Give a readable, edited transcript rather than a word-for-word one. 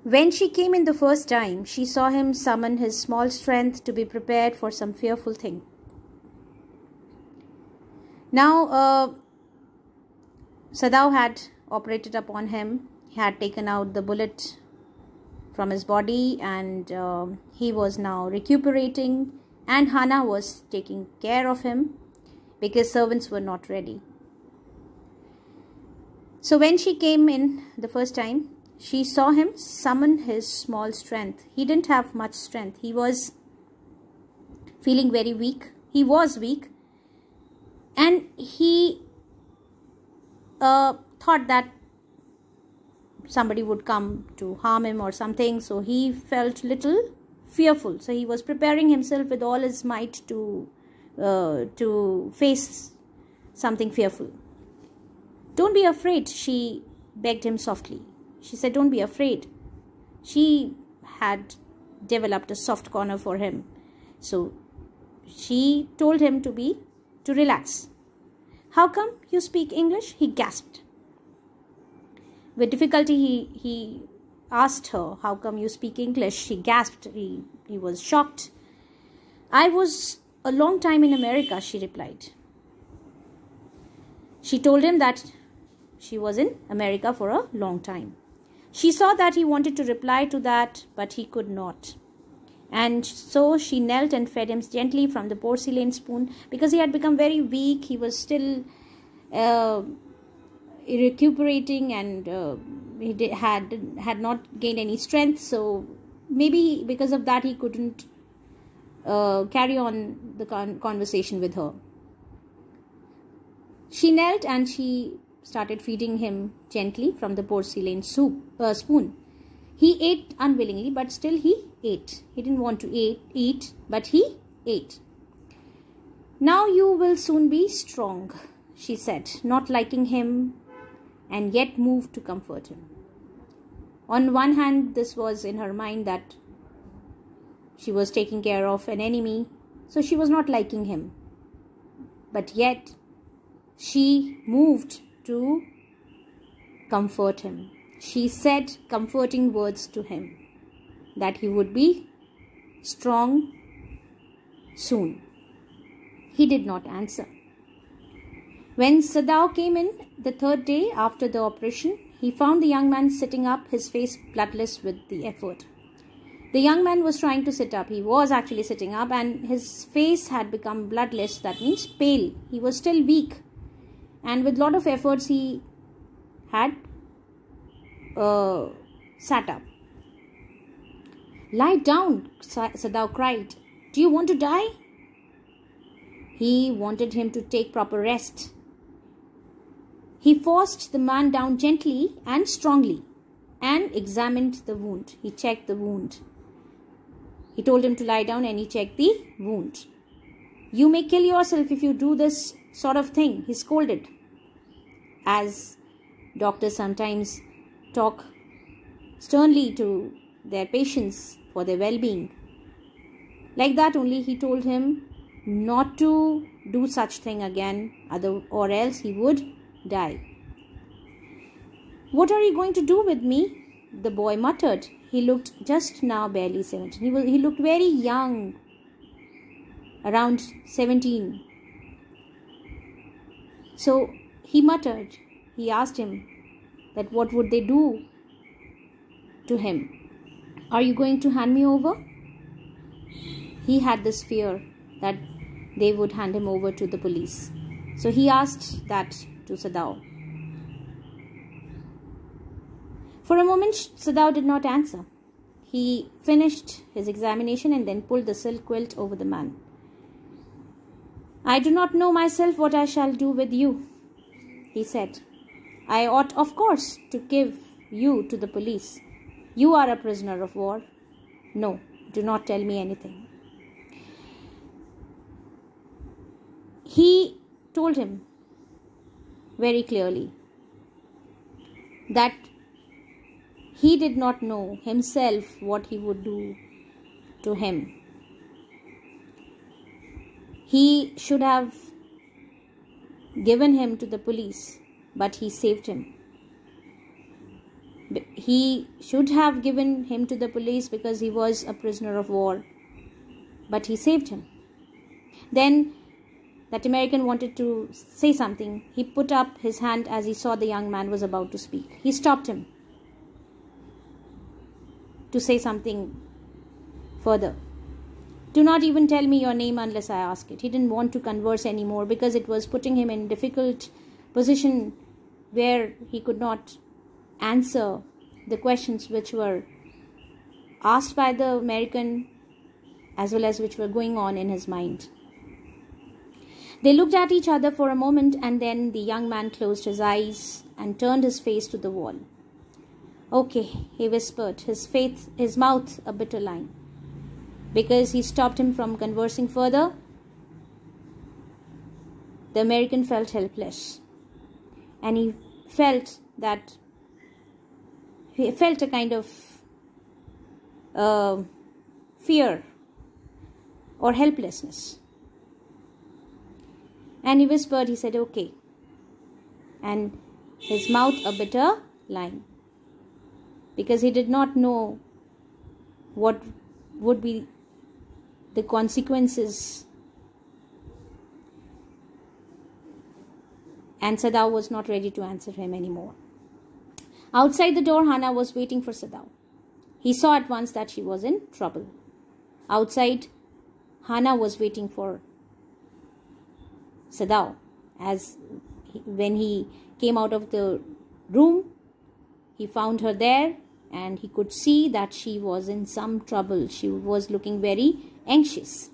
When she came in the first time, she saw him summon his small strength to be prepared for some fearful thing. Now, Sadao had operated upon him. He had taken out the bullet from his body, and he was now recuperating, and Hana was taking care of him because servants were not ready. So when she came in the first time, she saw him summon his small strength. He didn't have much strength. He was feeling very weak. He was weak, and he thought that somebody would come to harm him or something. So he felt little fearful. So he was preparing himself with all his might to face something fearful. "Don't be afraid," she begged him softly. She said, "Don't be afraid." She had developed a soft corner for him. So she told him to relax. "How come you speak English?" he gasped. With difficulty, he asked her, "How come you speak English?" She gasped. He was shocked. "I was a long time in America," she replied. She told him that she was in America for a long time. She saw that he wanted to reply to that, but he could not. And so she knelt and fed him gently from the porcelain spoon, because he had become very weak. He was still recuperating, and he had not gained any strength. So maybe because of that he couldn't carry on the conversation with her. She knelt and she started feeding him gently from the porcelain spoon. He ate unwillingly, but still he ate. He didn't want to eat, but he ate. "Now you will soon be strong," she said, not liking him and yet moved to comfort him. On one hand, this was in her mind that she was taking care of an enemy, so she was not liking him. But yet, she moved to comfort him. She said comforting words to him, that he would be strong soon. He did not answer. When Sadao came in the third day after the operation, he found the young man sitting up, his face bloodless with the effort. The young man was trying to sit up. He was actually sitting up, and his face had become bloodless. That means pale. He was still weak, and with lot of efforts he had sat up. "Lie down," Sadao cried. "Do you want to die?" He wanted him to take proper rest. He forced the man down gently and strongly and examined the wound. He checked the wound. He told him to lie down and he checked the wound. "You may kill yourself if you do this sort of thing," he scolded. As doctors sometimes talk sternly to their patients for their well-being. Like that only he told him not to do such thing again, or else he would die. "What are you going to do with me?" the boy muttered. He looked just now barely 17. He looked very young, around 17. So he muttered. He asked him that what would they do to him. "Are you going to hand me over?" He had this fear that they would hand him over to the police. So he asked that to Sadao. For a moment, Sadao did not answer. He finished his examination and then pulled the silk quilt over the man. "I do not know myself what I shall do with you," he said. "I ought, of course, to give you to the police. You are a prisoner of war. No, do not tell me anything." He told him very clearly that he did not know himself what he would do to him. He should have given him to the police, but he saved him. he should have given him to the police because he was a prisoner of war. But he saved him. Then that American wanted to say something. He put up his hand as he saw the young man was about to speak. He stopped him to say something further. Do not even tell me your name unless I ask it. He didn't want to converse anymore because it was putting him in a difficult position where he could not answer the questions which were asked by the American as well as which were going on in his mind. They looked at each other for a moment, and then the young man closed his eyes and turned his face to the wall. Okay, he whispered, his mouth a bitter line. Because he stopped him from conversing further, the American felt helpless. And he felt a kind of fear or helplessness. And he whispered, he said, okay. And his mouth a bitter line. Because he did not know what would be the consequences. And Sadao was not ready to answer him anymore. Outside the door, Hana was waiting for Sadao. He saw at once that she was in trouble. Outside, Hana was waiting for Sadao. When he came out of the room, he found her there and he could see that she was in some trouble. She was looking very anxious.